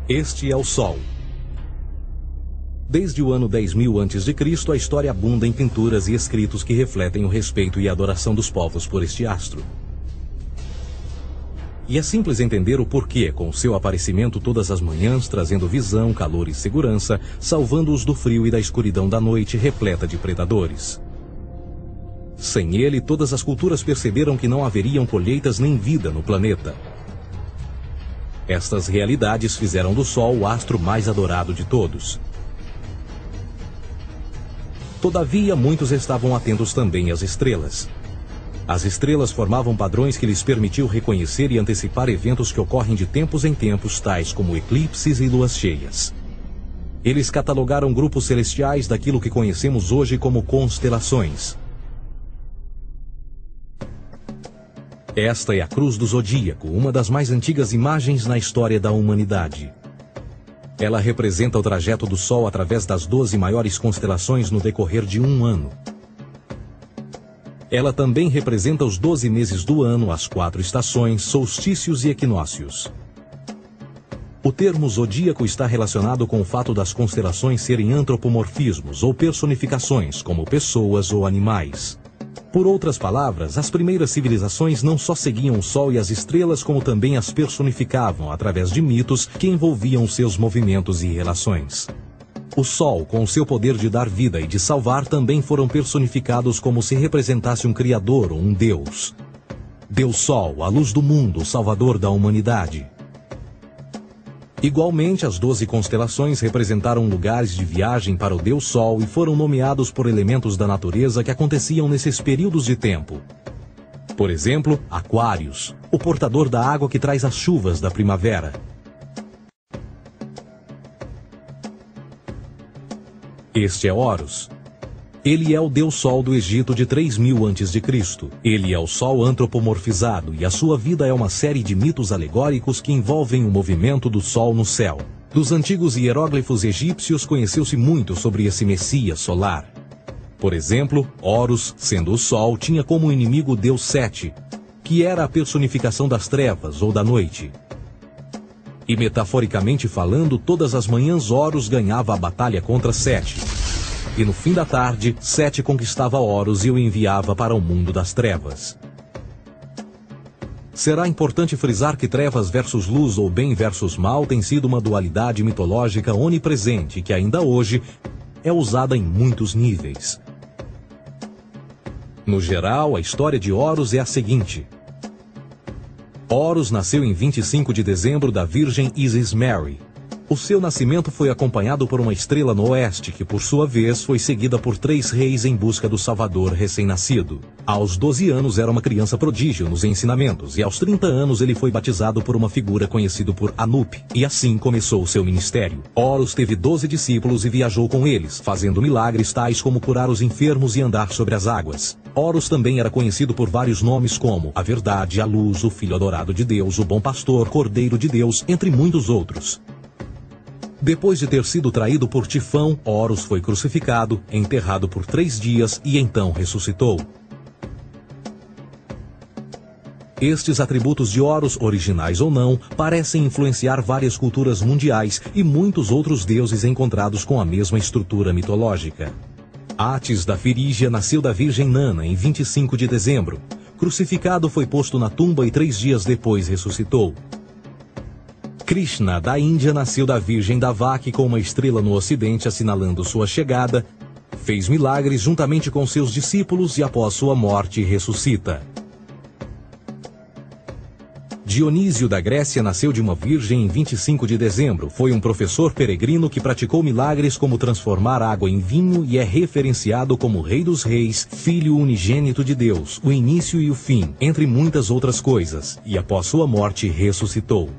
Este é o Sol. Desde o ano 10.000 a.C., a história abunda em pinturas e escritos que refletem o respeito e a adoração dos povos por este astro. E é simples entender o porquê, com seu aparecimento todas as manhãs, trazendo visão, calor e segurança, salvando-os do frio e da escuridão da noite repleta de predadores. Sem ele, todas as culturas perceberam que não haveriam colheitas nem vida no planeta. Estas realidades fizeram do Sol o astro mais adorado de todos. Todavia, muitos estavam atentos também às estrelas. As estrelas formavam padrões que lhes permitiam reconhecer e antecipar eventos que ocorrem de tempos em tempos, tais como eclipses e luas cheias. Eles catalogaram grupos celestiais daquilo que conhecemos hoje como constelações. Esta é a Cruz do Zodíaco, uma das mais antigas imagens na história da humanidade. Ela representa o trajeto do Sol através das 12 maiores constelações no decorrer de um ano. Ela também representa os 12 meses do ano, as 4 estações, solstícios e equinócios. O termo zodíaco está relacionado com o fato das constelações serem antropomorfismos ou personificações, como pessoas ou animais. Por outras palavras, as primeiras civilizações não só seguiam o Sol e as estrelas, como também as personificavam através de mitos que envolviam seus movimentos e relações. O Sol, com o seu poder de dar vida e de salvar, também foram personificados como se representasse um Criador ou um Deus. Deus Sol, a luz do mundo, o Salvador da humanidade. Igualmente, as 12 constelações representaram lugares de viagem para o Deus Sol e foram nomeados por elementos da natureza que aconteciam nesses períodos de tempo. Por exemplo, Aquários, o portador da água que traz as chuvas da primavera. Este é Horus. Ele é o Deus Sol do Egito de 3.000 a.C. Ele é o Sol antropomorfizado e a sua vida é uma série de mitos alegóricos que envolvem o movimento do Sol no céu. Dos antigos hieróglifos egípcios conheceu-se muito sobre esse Messias solar. Por exemplo, Horus, sendo o Sol, tinha como inimigo o Deus Sete, que era a personificação das trevas ou da noite. E metaforicamente falando, todas as manhãs Horus ganhava a batalha contra Sete. E no fim da tarde, Sete conquistava Horus e o enviava para o mundo das trevas. Será importante frisar que trevas versus luz ou bem versus mal tem sido uma dualidade mitológica onipresente que ainda hoje é usada em muitos níveis. No geral, a história de Horus é a seguinte. Horus nasceu em 25 de dezembro da Virgem Isis Mary. O seu nascimento foi acompanhado por uma estrela no oeste, que por sua vez foi seguida por 3 reis em busca do Salvador recém-nascido. Aos 12 anos era uma criança prodígio nos ensinamentos, e aos 30 anos ele foi batizado por uma figura conhecida por Anup, e assim começou o seu ministério. Horus teve 12 discípulos e viajou com eles, fazendo milagres tais como curar os enfermos e andar sobre as águas. Horus também era conhecido por vários nomes como a Verdade, a Luz, o Filho Adorado de Deus, o Bom Pastor, Cordeiro de Deus, entre muitos outros. Depois de ter sido traído por Tifão, Horus foi crucificado, enterrado por 3 dias e então ressuscitou. Estes atributos de Horus, originais ou não, parecem influenciar várias culturas mundiais e muitos outros deuses encontrados com a mesma estrutura mitológica. Atis da Firígia nasceu da Virgem Nana em 25 de dezembro. Crucificado, foi posto na tumba e 3 dias depois ressuscitou. Krishna, da Índia, nasceu da Virgem Davaki com uma estrela no ocidente assinalando sua chegada, fez milagres juntamente com seus discípulos e após sua morte ressuscita. Dionísio da Grécia nasceu de uma virgem em 25 de dezembro. Foi um professor peregrino que praticou milagres como transformar água em vinho e é referenciado como Rei dos Reis, Filho unigênito de Deus, o início e o fim, entre muitas outras coisas, e após sua morte ressuscitou.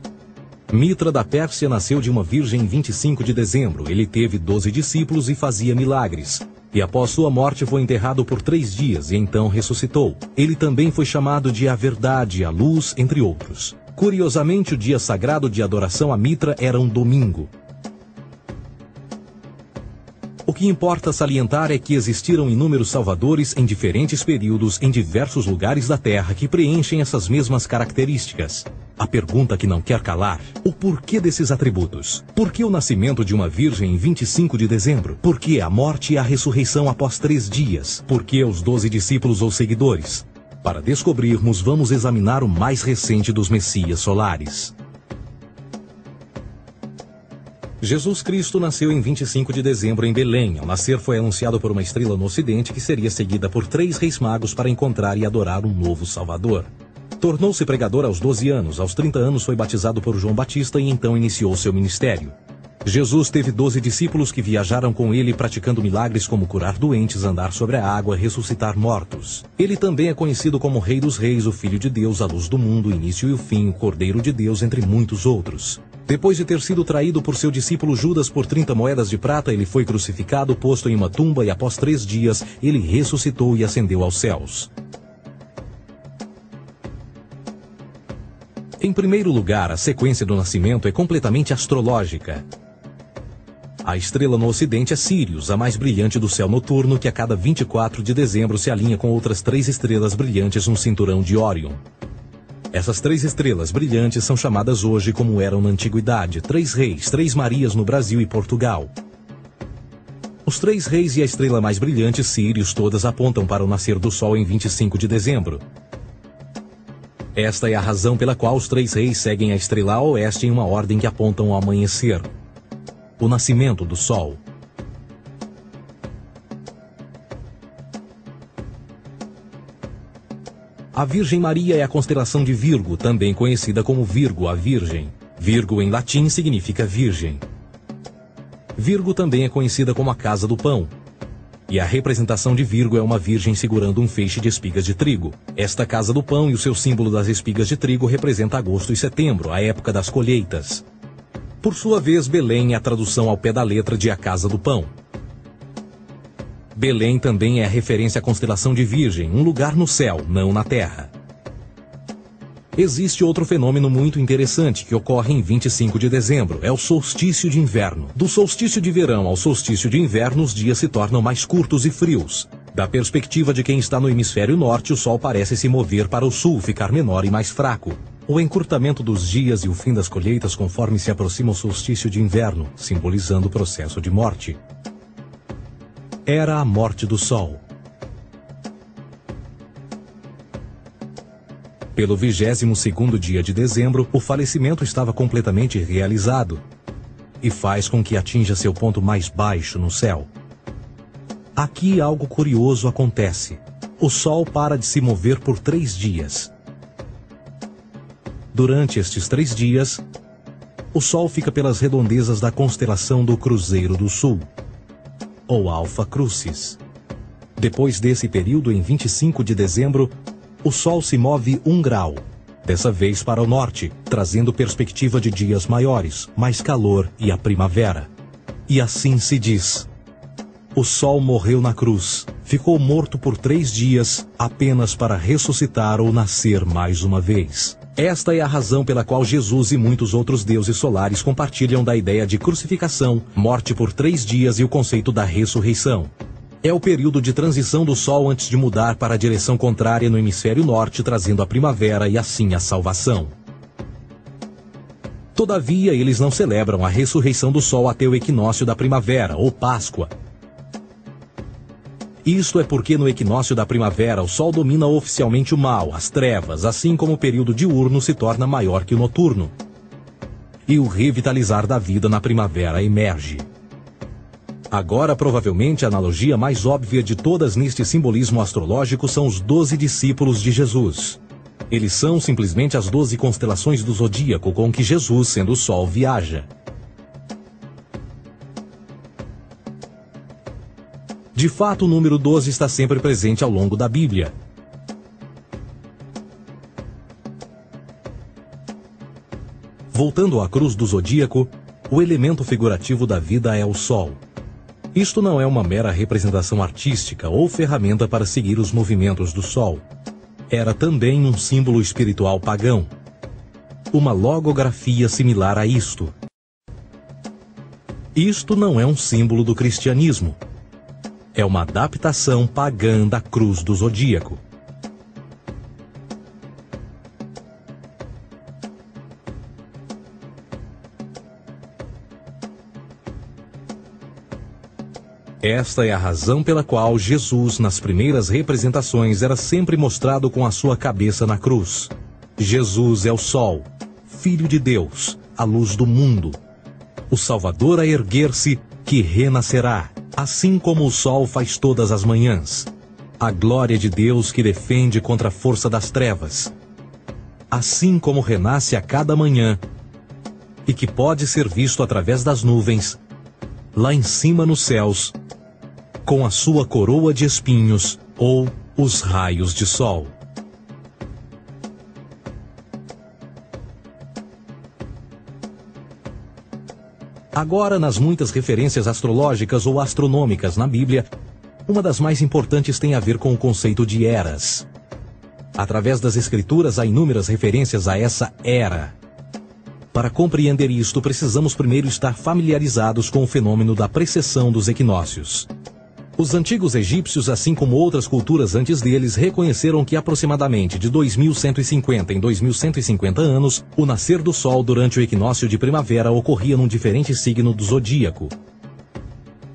Mitra da Pérsia nasceu de uma virgem em 25 de dezembro. Ele teve 12 discípulos e fazia milagres. E após sua morte foi enterrado por 3 dias e então ressuscitou. Ele também foi chamado de a Verdade, a Luz, entre outros. Curiosamente, o dia sagrado de adoração a Mitra era um domingo. O que importa salientar é que existiram inúmeros salvadores em diferentes períodos em diversos lugares da Terra que preenchem essas mesmas características. A pergunta que não quer calar: o porquê desses atributos? Por que o nascimento de uma virgem em 25 de dezembro? Por que a morte e a ressurreição após 3 dias? Por que os 12 discípulos ou seguidores? Para descobrirmos, vamos examinar o mais recente dos Messias solares. Jesus Cristo nasceu em 25 de dezembro em Belém. Ao nascer foi anunciado por uma estrela no ocidente que seria seguida por 3 reis magos para encontrar e adorar um novo Salvador. Tornou-se pregador aos 12 anos. Aos 30 anos foi batizado por João Batista e então iniciou seu ministério. Jesus teve 12 discípulos que viajaram com ele praticando milagres como curar doentes, andar sobre a água, ressuscitar mortos. Ele também é conhecido como Rei dos Reis, o Filho de Deus, a luz do mundo, o início e o fim, o Cordeiro de Deus, entre muitos outros. Depois de ter sido traído por seu discípulo Judas por 30 moedas de prata, ele foi crucificado, posto em uma tumba e após 3 dias ele ressuscitou e ascendeu aos céus. Em primeiro lugar, a sequência do nascimento é completamente astrológica. A estrela no ocidente é Sírius, a mais brilhante do céu noturno, que a cada 24 de dezembro se alinha com outras 3 estrelas brilhantes no cinturão de Órion. Essas 3 estrelas brilhantes são chamadas hoje, como eram na antiguidade, 3 reis, 3 Marias no Brasil e Portugal. Os 3 reis e a estrela mais brilhante, Sírius, todas apontam para o nascer do Sol em 25 de dezembro. Esta é a razão pela qual os 3 reis seguem a estrela a oeste em uma ordem que apontam ao amanhecer. O nascimento do Sol. A Virgem Maria é a constelação de Virgo, também conhecida como Virgo, a Virgem. Virgo em latim significa virgem. Virgo também é conhecida como a Casa do Pão. E a representação de Virgo é uma virgem segurando um feixe de espigas de trigo. Esta Casa do Pão e o seu símbolo das espigas de trigo representa agosto e setembro, a época das colheitas. Por sua vez, Belém é a tradução ao pé da letra de A Casa do Pão. Belém também é a referência à constelação de Virgem, um lugar no céu, não na terra. Existe outro fenômeno muito interessante que ocorre em 25 de dezembro, é o solstício de inverno. Do solstício de verão ao solstício de inverno, os dias se tornam mais curtos e frios. Da perspectiva de quem está no hemisfério norte, o Sol parece se mover para o sul, ficar menor e mais fraco. O encurtamento dos dias e o fim das colheitas conforme se aproxima o solstício de inverno, simbolizando o processo de morte. Era a morte do Sol. Pelo 22º dia de dezembro, o falecimento estava completamente realizado e faz com que atinja seu ponto mais baixo no céu. Aqui algo curioso acontece. O Sol para de se mover por 3 dias. Durante estes 3 dias, o Sol fica pelas redondezas da constelação do Cruzeiro do Sul, ou Alfa Crucis. Depois desse período, em 25 de dezembro, o Sol se move 1 grau, dessa vez para o norte, trazendo perspectiva de dias maiores, mais calor e a primavera. E assim se diz: o Sol morreu na cruz, ficou morto por 3 dias, apenas para ressuscitar ou nascer mais uma vez. Esta é a razão pela qual Jesus e muitos outros deuses solares compartilham da ideia de crucificação, morte por 3 dias e o conceito da ressurreição. É o período de transição do Sol antes de mudar para a direção contrária no hemisfério norte, trazendo a primavera e assim a salvação. Todavia, eles não celebram a ressurreição do Sol até o equinócio da primavera, ou Páscoa. Isto é porque no equinócio da primavera o Sol domina oficialmente o mal, as trevas, assim como o período diurno se torna maior que o noturno. E o revitalizar da vida na primavera emerge. Agora, provavelmente, a analogia mais óbvia de todas neste simbolismo astrológico são os 12 discípulos de Jesus. Eles são simplesmente as 12 constelações do zodíaco com que Jesus, sendo o Sol, viaja. De fato, o número 12 está sempre presente ao longo da Bíblia. Voltando à cruz do zodíaco, o elemento figurativo da vida é o Sol. Isto não é uma mera representação artística ou ferramenta para seguir os movimentos do Sol. Era também um símbolo espiritual pagão. Uma logografia similar a isto. Isto não é um símbolo do cristianismo. É uma adaptação pagã da cruz do zodíaco. Esta é a razão pela qual Jesus, nas primeiras representações, era sempre mostrado com a sua cabeça na cruz. Jesus é o Sol, Filho de Deus, a luz do mundo. O Salvador a erguer-se, que renascerá, assim como o sol faz todas as manhãs. A glória de Deus que defende contra a força das trevas. Assim como renasce a cada manhã, e que pode ser visto através das nuvens, lá em cima nos céus, com a sua coroa de espinhos, ou os raios de sol. Agora, nas muitas referências astrológicas ou astronômicas na Bíblia, uma das mais importantes tem a ver com o conceito de eras. Através das Escrituras há inúmeras referências a essa era. Para compreender isto, precisamos primeiro estar familiarizados com o fenômeno da precessão dos equinócios. Os antigos egípcios, assim como outras culturas antes deles, reconheceram que aproximadamente de 2150 em 2150 anos, o nascer do Sol durante o equinócio de primavera ocorria num diferente signo do zodíaco.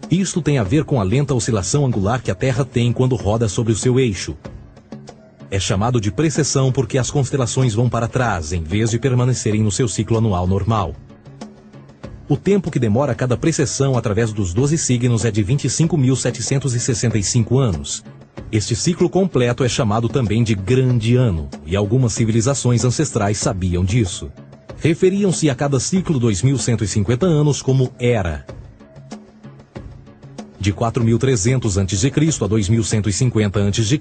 Isto tem a ver com a lenta oscilação angular que a Terra tem quando roda sobre o seu eixo. É chamado de precessão porque as constelações vão para trás, em vez de permanecerem no seu ciclo anual normal. O tempo que demora cada precessão através dos 12 signos é de 25.765 anos. Este ciclo completo é chamado também de Grande Ano, e algumas civilizações ancestrais sabiam disso. Referiam-se a cada ciclo 2150 anos como Era. De 4.300 a.C. a 2150 a.C.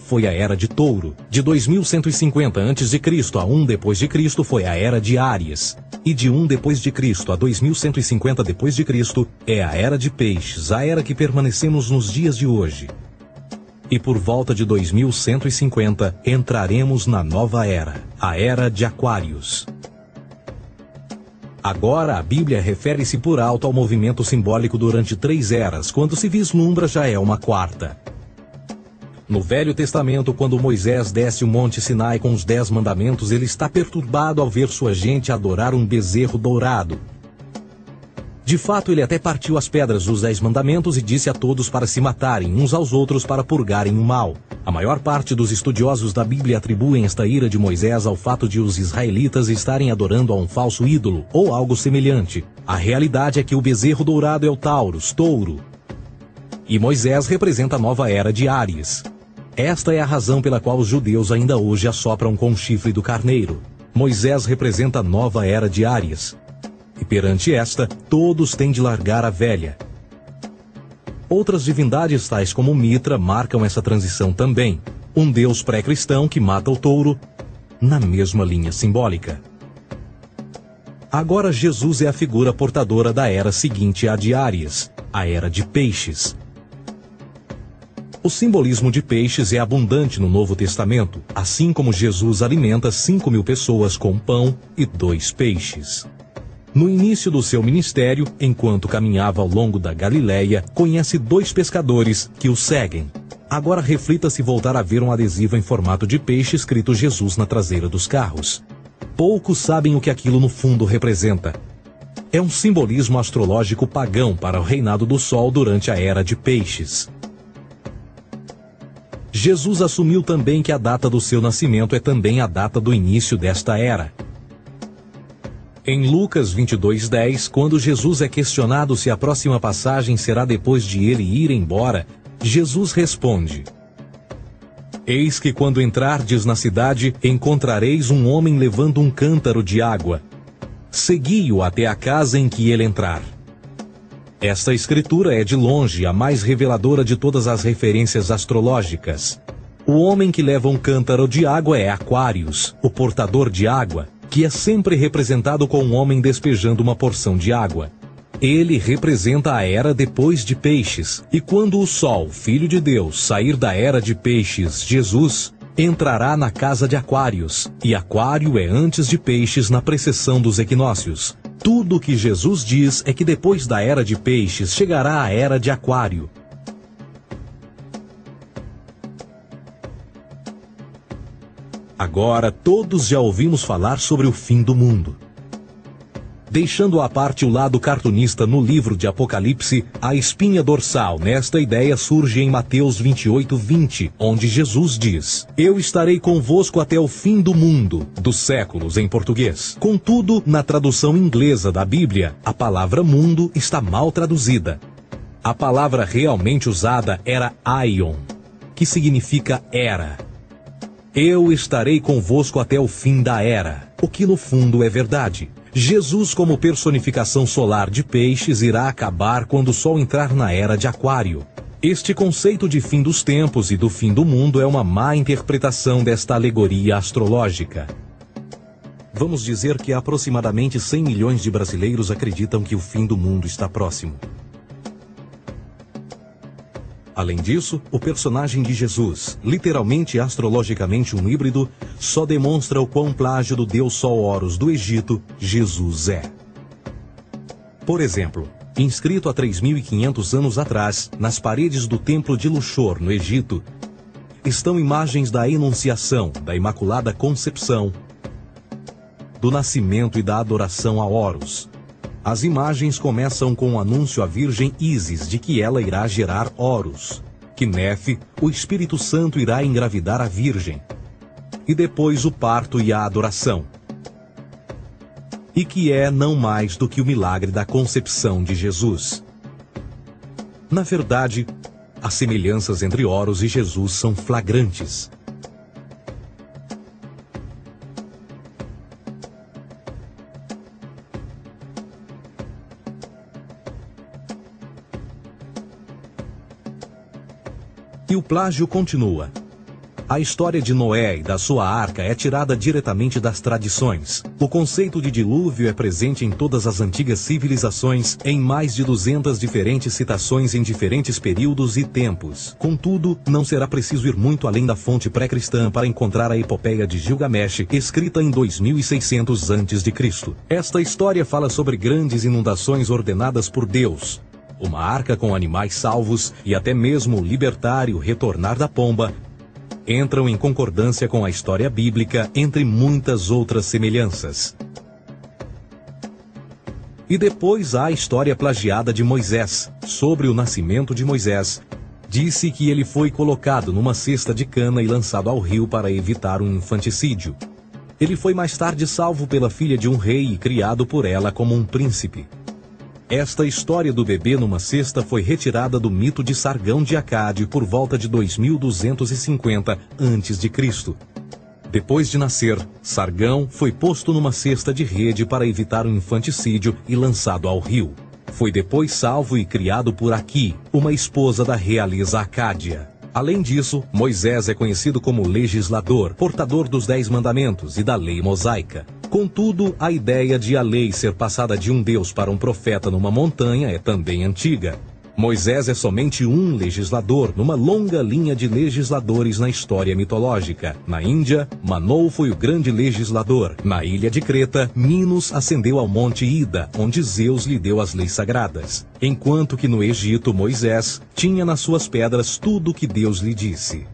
foi a Era de Touro. De 2150 a.C. a 1 d.C. foi a Era de Áries. E de 1 d.C. a 2150 d.C. é a Era de Peixes, a era que permanecemos nos dias de hoje. E por volta de 2150 entraremos na nova era, a Era de Aquários. Agora, a Bíblia refere-se por alto ao movimento simbólico durante 3 eras, quando se vislumbra já é uma quarta. No Velho Testamento, quando Moisés desce o Monte Sinai com os 10 mandamentos, ele está perturbado ao ver sua gente adorar um bezerro dourado. De fato, ele até partiu as pedras dos 10 mandamentos e disse a todos para se matarem uns aos outros para purgarem o mal. A maior parte dos estudiosos da Bíblia atribuem esta ira de Moisés ao fato de os israelitas estarem adorando a um falso ídolo, ou algo semelhante. A realidade é que o bezerro dourado é o Taurus, touro. E Moisés representa a nova era de Áries. Esta é a razão pela qual os judeus ainda hoje assopram com o chifre do carneiro. Moisés representa a nova era de Áries. E perante esta, todos têm de largar a velha. Outras divindades, tais como Mitra, marcam essa transição também. Um deus pré-cristão que mata o touro, na mesma linha simbólica. Agora Jesus é a figura portadora da era seguinte à de Áries, a era de Peixes. O simbolismo de peixes é abundante no Novo Testamento, assim como Jesus alimenta 5.000 pessoas com pão e 2 peixes. No início do seu ministério, enquanto caminhava ao longo da Galileia, conhece 2 pescadores que o seguem. Agora reflita se voltar a ver um adesivo em formato de peixe escrito Jesus na traseira dos carros. Poucos sabem o que aquilo no fundo representa. É um simbolismo astrológico pagão para o reinado do Sol durante a Era de Peixes. Jesus assumiu também que a data do seu nascimento é também a data do início desta era. Em Lucas 22:10, quando Jesus é questionado se a próxima passagem será depois de ele ir embora, Jesus responde: Eis que quando entrardes na cidade, encontrareis um homem levando um cântaro de água. Segui-o até a casa em que ele entrar. Esta escritura é de longe a mais reveladora de todas as referências astrológicas. O homem que leva um cântaro de água é Aquários, o portador de água, que é sempre representado com um homem despejando uma porção de água. Ele representa a era depois de Peixes, e quando o Sol, Filho de Deus, sair da era de Peixes, Jesus, entrará na casa de Aquários, e Aquário é antes de Peixes na precessão dos equinócios. Tudo o que Jesus diz é que depois da era de Peixes chegará a era de Aquário. Agora todos já ouvimos falar sobre o fim do mundo. Deixando à parte o lado cartunista no livro de Apocalipse, a espinha dorsal nesta ideia surge em Mateus 28:20, onde Jesus diz: Eu estarei convosco até o fim do mundo, dos séculos em português. Contudo, na tradução inglesa da Bíblia, a palavra mundo está mal traduzida. A palavra realmente usada era aion, que significa era. Eu estarei convosco até o fim da era, o que no fundo é verdade. Jesus, como personificação solar de peixes, irá acabar quando o Sol entrar na era de Aquário. Este conceito de fim dos tempos e do fim do mundo é uma má interpretação desta alegoria astrológica. Vamos dizer que aproximadamente 100 milhões de brasileiros acreditam que o fim do mundo está próximo. Além disso, o personagem de Jesus, literalmente e astrologicamente um híbrido, só demonstra o quão plágio do deus Sol Horus do Egito, Jesus é. Por exemplo, inscrito há 3.500 anos atrás, nas paredes do templo de Luxor, no Egito, estão imagens da Enunciação, da Imaculada Concepção, do nascimento e da adoração a Horus. As imagens começam com o anúncio à Virgem Ísis de que ela irá gerar Horus, que Nefe, o Espírito Santo, irá engravidar a Virgem, e depois o parto e a adoração, e que é não mais do que o milagre da concepção de Jesus. Na verdade, as semelhanças entre Horus e Jesus são flagrantes. E o plágio continua. A história de Noé e da sua arca é tirada diretamente das tradições. O conceito de dilúvio é presente em todas as antigas civilizações, em mais de 200 diferentes citações em diferentes períodos e tempos. Contudo, não será preciso ir muito além da fonte pré-cristã para encontrar a epopeia de Gilgamesh, escrita em 2600 a.C. Esta história fala sobre grandes inundações ordenadas por Deus, uma arca com animais salvos e até mesmo o libertário retornar da pomba, entram em concordância com a história bíblica, entre muitas outras semelhanças. E depois há a história plagiada de Moisés. Sobre o nascimento de Moisés, disse que ele foi colocado numa cesta de cana e lançado ao rio para evitar um infanticídio. Ele foi mais tarde salvo pela filha de um rei e criado por ela como um príncipe. Esta história do bebê numa cesta foi retirada do mito de Sargão de Acade por volta de 2250 a.C. Depois de nascer, Sargão foi posto numa cesta de rede para evitar um infanticídio e lançado ao rio. Foi depois salvo e criado por Aqui, uma esposa da realeza Acádia. Além disso, Moisés é conhecido como legislador, portador dos 10 mandamentos e da lei mosaica. Contudo, a ideia de a lei ser passada de um deus para um profeta numa montanha é também antiga. Moisés é somente um legislador numa longa linha de legisladores na história mitológica. Na Índia, Manou foi o grande legislador. Na ilha de Creta, Minos ascendeu ao monte Ida, onde Zeus lhe deu as leis sagradas. Enquanto que no Egito, Moisés tinha nas suas pedras tudo o que Deus lhe disse.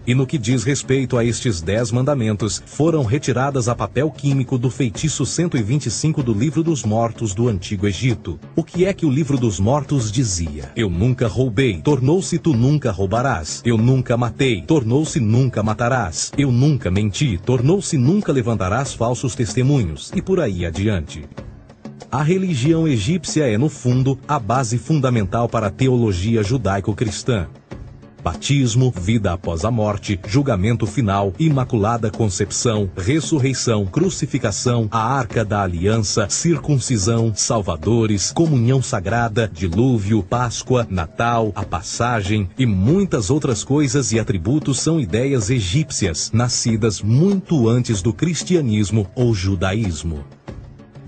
E no que diz respeito a estes 10 mandamentos, foram retiradas a papel químico do feitiço 125 do Livro dos Mortos do Antigo Egito. O que é que o Livro dos Mortos dizia? Eu nunca roubei, tornou-se tu nunca roubarás. Eu nunca matei, tornou-se nunca matarás. Eu nunca menti, tornou-se nunca levantarás falsos testemunhos. E por aí adiante. A religião egípcia é, no fundo, a base fundamental para a teologia judaico-cristã. Batismo, vida após a morte, julgamento final, imaculada concepção, ressurreição, crucificação, a arca da aliança, circuncisão, salvadores, comunhão sagrada, dilúvio, Páscoa, Natal, a passagem e muitas outras coisas e atributos são ideias egípcias, nascidas muito antes do cristianismo ou judaísmo.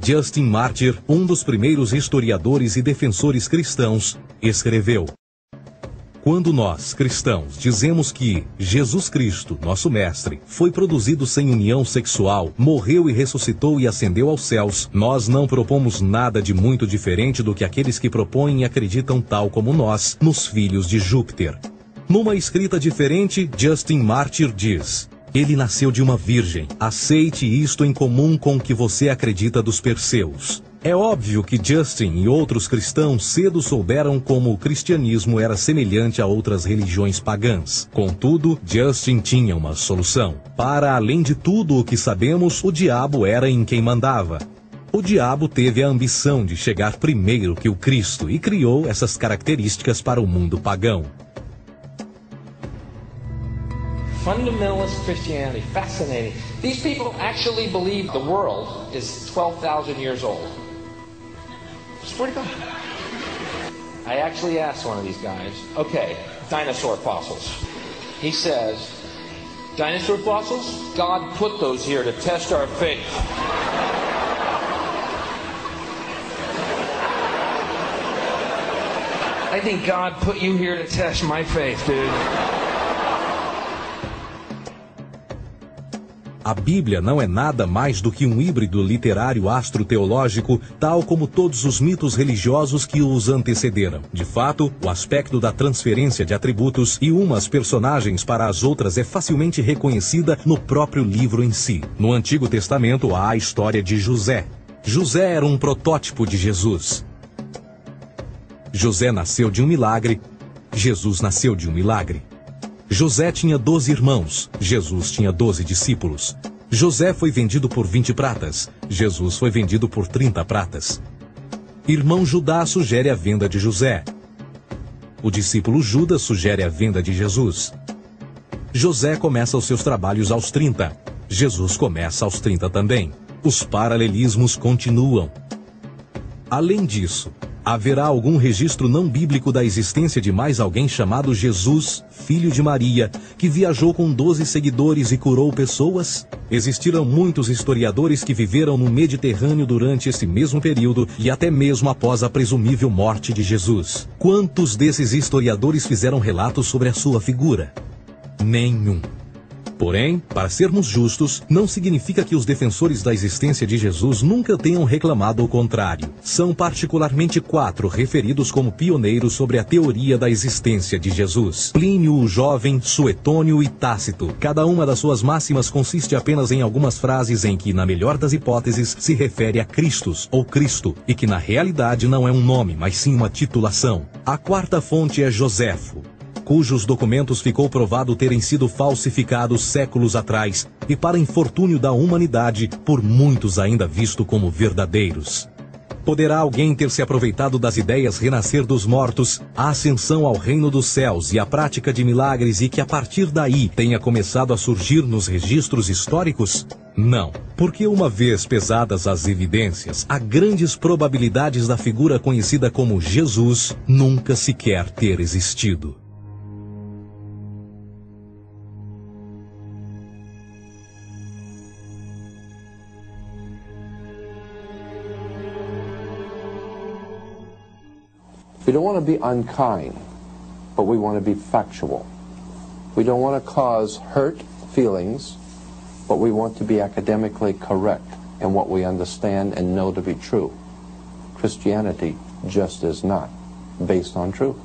Justin Martyr, um dos primeiros historiadores e defensores cristãos, escreveu: quando nós, cristãos, dizemos que Jesus Cristo, nosso Mestre, foi produzido sem união sexual, morreu e ressuscitou e ascendeu aos céus, nós não propomos nada de muito diferente do que aqueles que propõem e acreditam tal como nós, nos filhos de Júpiter. Numa escrita diferente, Justin Martyr diz: ele nasceu de uma virgem. Aceite isto em comum com o que você acredita dos Perseus. É óbvio que Justin e outros cristãos cedo souberam como o cristianismo era semelhante a outras religiões pagãs. Contudo, Justin tinha uma solução. Para além de tudo o que sabemos, o diabo era em quem mandava. O diabo teve a ambição de chegar primeiro que o Cristo e criou essas características para o mundo pagão. Fundamentalist Christianity, fascinating. These people actually believe the world is 12,000 years old. It's pretty cool. I actually asked one of these guys, okay, dinosaur fossils. He says, dinosaur fossils? God put those here to test our faith. I think God put you here to test my faith, dude. A Bíblia não é nada mais do que um híbrido literário astroteológico, tal como todos os mitos religiosos que os antecederam. De fato, o aspecto da transferência de atributos e umas personagens para as outras é facilmente reconhecida no próprio livro em si. No Antigo Testamento há a história de José. José era um protótipo de Jesus. José nasceu de um milagre. Jesus nasceu de um milagre. José tinha 12 irmãos, Jesus tinha 12 discípulos. José foi vendido por 20 pratas, Jesus foi vendido por 30 pratas. Irmão Judá sugere a venda de José. O discípulo Judas sugere a venda de Jesus. José começa os seus trabalhos aos 30, Jesus começa aos 30 também. Os paralelismos continuam. Além disso, haverá algum registro não bíblico da existência de mais alguém chamado Jesus, filho de Maria, que viajou com 12 seguidores e curou pessoas? Existiram muitos historiadores que viveram no Mediterrâneo durante esse mesmo período e até mesmo após a presumível morte de Jesus. Quantos desses historiadores fizeram relatos sobre a sua figura? Nenhum. Porém, para sermos justos, não significa que os defensores da existência de Jesus nunca tenham reclamado o contrário. São particularmente 4 referidos como pioneiros sobre a teoria da existência de Jesus: Plínio o Jovem, Suetônio e Tácito. Cada uma das suas máximas consiste apenas em algumas frases em que, na melhor das hipóteses, se refere a Christus ou Cristo, e que na realidade não é um nome, mas sim uma titulação. A 4ª fonte é Joséfo, cujos documentos ficou provado terem sido falsificados séculos atrás e, para infortúnio da humanidade, por muitos ainda visto como verdadeiros. Poderá alguém ter se aproveitado das ideias renascer dos mortos, a ascensão ao reino dos céus e a prática de milagres e que a partir daí tenha começado a surgir nos registros históricos? Não, porque uma vez pesadas as evidências, há grandes probabilidades da figura conhecida como Jesus nunca sequer ter existido. We don't want to be unkind, but we want to be factual. We don't want to cause hurt feelings, but we want to be academically correct in what we understand and know to be true. Christianity just is not based on truth.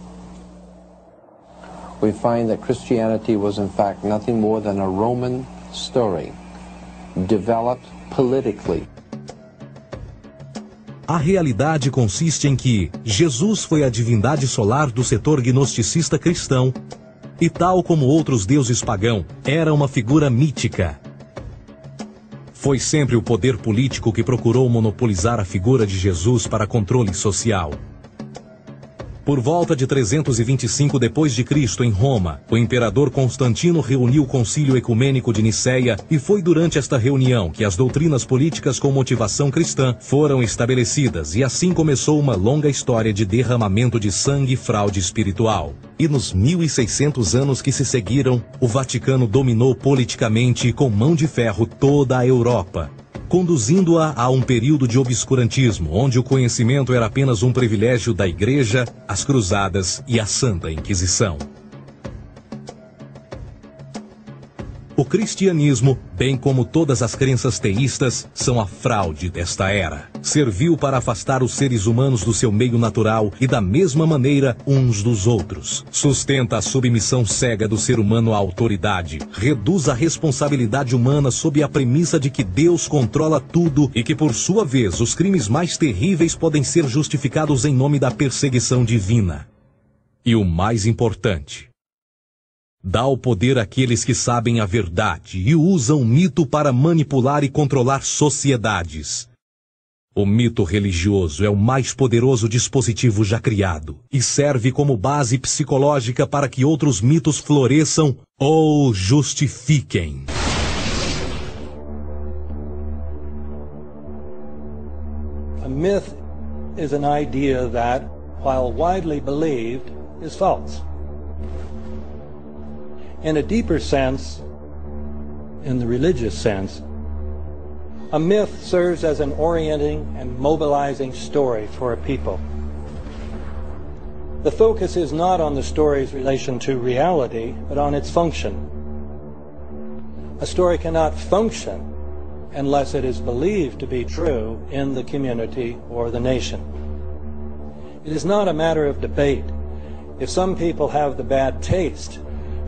We find that Christianity was in fact nothing more than a Roman story, developed politically. A realidade consiste em que Jesus foi a divindade solar do setor gnosticista cristão e, tal como outros deuses pagãos, era uma figura mítica. Foi sempre o poder político que procurou monopolizar a figura de Jesus para controle social. Por volta de 325 d.C., em Roma, o imperador Constantino reuniu o Concílio Ecumênico de Niceia e foi durante esta reunião que as doutrinas políticas com motivação cristã foram estabelecidas e assim começou uma longa história de derramamento de sangue e fraude espiritual. E nos 1600 anos que se seguiram, o Vaticano dominou politicamente e com mão de ferro toda a Europa, conduzindo-a a um período de obscurantismo, onde o conhecimento era apenas um privilégio da Igreja, as Cruzadas e a Santa Inquisição. O cristianismo, bem como todas as crenças teístas, são a fraude desta era. Serviu para afastar os seres humanos do seu meio natural e da mesma maneira uns dos outros. Sustenta a submissão cega do ser humano à autoridade. Reduz a responsabilidade humana sob a premissa de que Deus controla tudo e que, por sua vez, os crimes mais terríveis podem ser justificados em nome da perseguição divina. E o mais importante, dá o poder àqueles que sabem a verdade e usam o mito para manipular e controlar sociedades. O mito religioso é o mais poderoso dispositivo já criado e serve como base psicológica para que outros mitos floresçam ou justifiquem. A myth is an idea that, while widely believed, is false. In a deeper sense, in the religious sense, a myth serves as an orienting and mobilizing story for a people. The focus is not on the story's relation to reality, but on its function. A story cannot function unless it is believed to be true in the community or the nation. It is not a matter of debate. If some people have the bad taste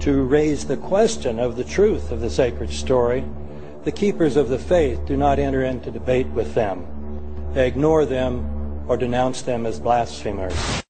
to raise the question of the truth of the sacred story, the keepers of the faith do not enter into debate with them. They ignore them or denounce them as blasphemers.